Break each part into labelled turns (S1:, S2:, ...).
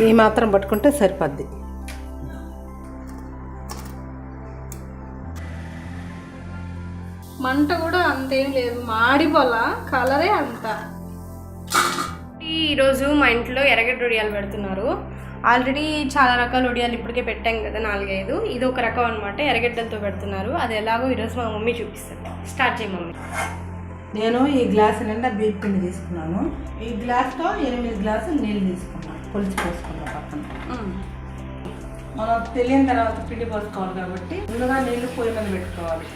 S1: ఈ మాత్రం పట్టుకుంటే సరిపోద్ది.
S2: మంట కూడా అంతేం లేదు, మాడిపోలా, కలరే అంత. ఈరోజు మా ఇంట్లో ఎర్రగడ్డ వడియాలు పెడుతున్నారు. ఆల్రెడీ చాలా రకాల వడియాలు ఇప్పటికే పెట్టాం కదా, 4-5. ఇది ఒక రకం అనమాట, ఎర్రగడ్డలతో పెడుతున్నారు. అది ఎలాగో ఈరోజు మా మమ్మీ చూపిస్తుంది. స్టార్ట్ చేయి మమ్మీ.
S1: నేను ఈ గ్లాసు నిండా బియ్యం పిండి తీసుకున్నాను. ఈ గ్లాస్తో 8 గ్లాసులు నీళ్ళు తీసుకున్నాను, కొలిచి పోసుకున్నాను పక్కన. మనం తెలియని తర్వాత పిండి పోసుకోవాలి కాబట్టి ముందుగా నీళ్ళు పొయ్యి మీద పెట్టుకోవాలి.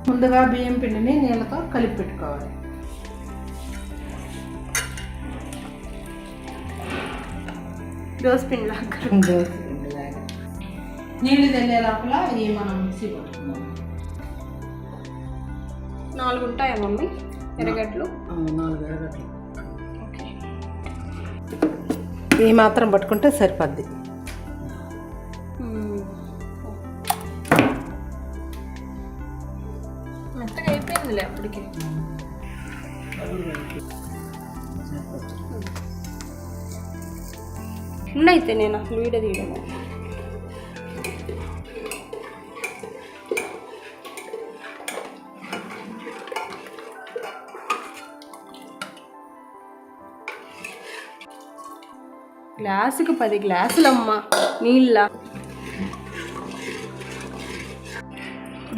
S1: ముందుగా బియ్యం పిండిని నీళ్ళతో కలిపి పెట్టుకోవాలి.
S2: దోశ పిండి
S1: లాగా నీళ్ళు తెల్లే లోపల ఇవి మనం మిక్సీ పట్టుకున్నాం.
S2: 4 ఉంటాయా మమ్మీ ఎర్రగడ్డలు?
S1: 4 ఎర్రగడ్డలు. ఈ మాత్రం పట్టుకుంటే సరిపోద్ది.
S2: మెత్తగా అయిపోయిందిలే అప్పటికి. ఉండైతే నేను అసలు వీడియో తీయడము. గ్లాసుకు 10 గ్లాసులమ్మా నీళ్ళ.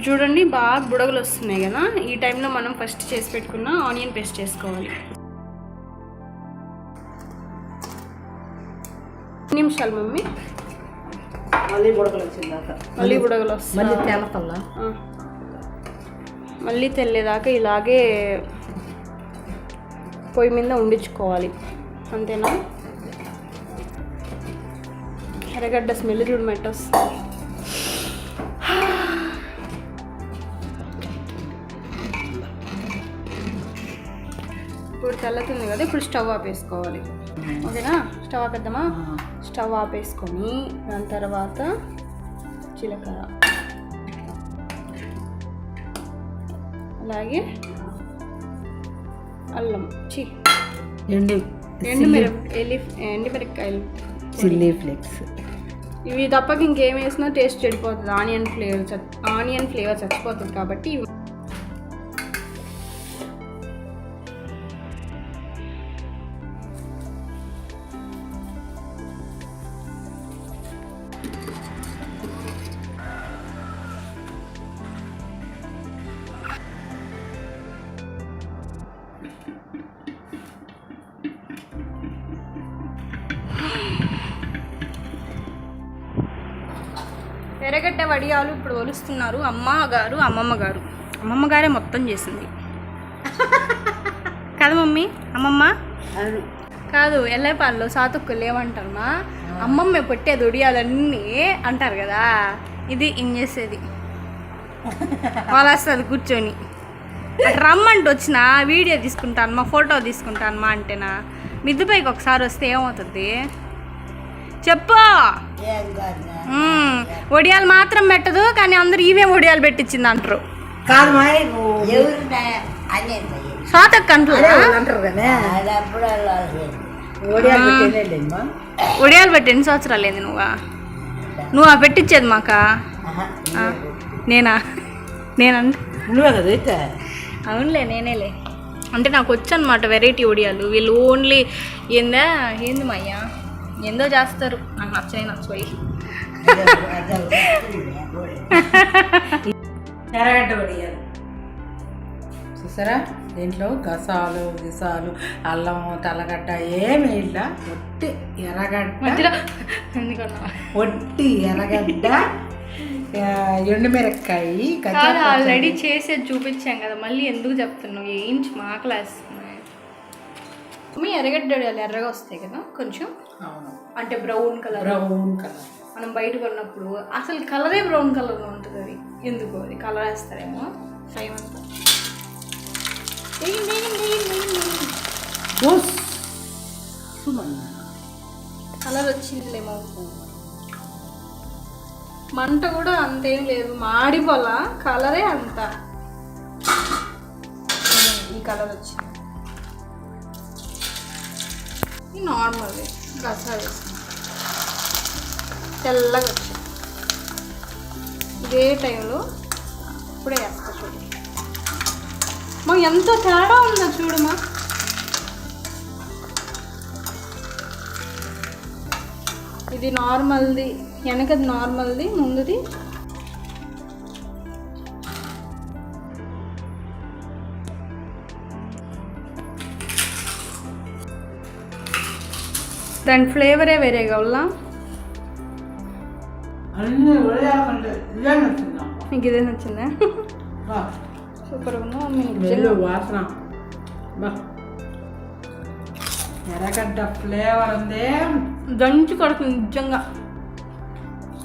S2: చూడండి బాగా బుడగలు వస్తున్నాయి కదా, ఈ టైంలో మనం ఫస్ట్ చేసి పెట్టుకున్న ఆనియన్ పేస్ట్ చేసుకోవాలి. నిమిషాలు మమ్మీ.
S1: మళ్ళీ బుడగలు వచ్చిందాక
S2: మళ్ళీ బుడగలు వస్తాయి,
S1: మళ్ళీ తెల్లపల్లా,
S2: మళ్ళీ తెల్లేదాకా ఇలాగే పొయ్యి మీద ఉండించుకోవాలి. అంతేనా? ఎర్రగడ్డ స్మెల్ చూడు మెట్ట వస్తుంది. ఇప్పుడు తెల్లతుంది కదా, ఇప్పుడు స్టవ్ ఆపేసుకోవాలి. ఓకేనా? స్టవ్ ఆపేద్దామా? స్టవ్ ఆపేసుకొని దాని తర్వాత జీలకర్ర, అలాగే అల్లం, ఎండుమిరపకాయలు,
S1: చిల్లీ ఫ్లేక్స్.
S2: ఇవి తప్పక ఇంకేం వేసినా టేస్ట్ చెడిపోతుంది. ఆనియన్ ఫ్లేవర్ చచ్చిపోతుంది కాబట్టి ఎర్రగడ్డ వడియాలు ఇప్పుడు ఒలుస్తున్నారు అమ్మమ్మ గారే మొత్తం చేసింది కదా మమ్మీ? అమ్మమ్మ కాదు, ఎల్లపాల్లో సాతుక్కులు ఏమంటారమ్మా, అమ్మమ్మ పెట్టేది వడియాలన్నీ అంటారు కదా. ఇది చేసేది వాళ్ళు వస్తుంది కూర్చొని. రమ్మంటే వచ్చిన వీడియో తీసుకుంటాను మా, ఫోటో తీసుకుంటాను మా అంటేనా. మిద్దుపైకి ఒకసారి వస్తే ఏమవుతుంది చెప్పు? వడియాలు మాత్రం పెట్టదు, కానీ అందరు ఇవే వడియాలు పెట్టించింది అంటారు. స్వాతక్ అంటారు కదా. వడియాలు పెట్టి ఎన్ని సంవత్సరాలు ఏంది నువ్వు పెట్టించేది మాకా? నేనంటే అవునులే, నేనేలే. అంటే నాకు వచ్చు అనమాట వెరైటీ వడియాలు. వీళ్ళు ఓన్లీ ఏంది మయ్యా ఏందో చేస్తారు, నాకు నచ్చపోయి.
S1: ఎర్రగడ్డ వడియాలు చూసారా? దీంట్లో గసాలు గిసాలు అల్లం తెల్లగడ్డ ఏమి ఇలా, ఒట్టి ఎర్రగడ్డ, ఒట్టి ఎర్రగడ్డ, ఎండుమిరపకాయ.
S2: ఆల్రెడీ చేసేది చూపించాం కదా, మళ్ళీ ఎందుకు చెప్తున్నావు? ఏంచి మాకలేస్తున్నాయి. మీ ఎర్రగడ్డ ఎర్రగా వస్తాయి కదా కొంచెం, అంటే బ్రౌన్ కలర్. మనం బయట కొన్నప్పుడు అసలు కలరే బ్రౌన్ కలర్లో ఉంటుంది. అది ఎందుకు? అది కలర్ వేస్తారేమో ఫ్రై అంతా. కలర్ వచ్చిందిలేమో. మంట కూడా అంతేం లేదు, మాడిపోలా, కలరే అంత. ఈ కలర్ వచ్చింది. ఇది నార్మల్ గసా వేసాను తెల్లగా వచ్చాయి. ఇదే టైంలో ఇప్పుడే వేస్తా చూడు మా ఎంత తేడా ఉందో చూడమా. ఇది నార్మల్ది, వెనకది నార్మల్ది, ముందుది దాని ఫ్లేవరే వేరేగా ఉల్లా.
S1: అన్నీ ఉడయాకంటే ఇదే నచ్చిందా?
S2: నీకు ఇదే నచ్చిందా?
S1: బా
S2: సూపర్ ఉన్నా మమ్మీ.
S1: వెళ్ళు వాసన బా ఎర్రగడ్డ ఫ్లేవర్ ఉంది.
S2: దంచి కొడుతుంది నిజంగా.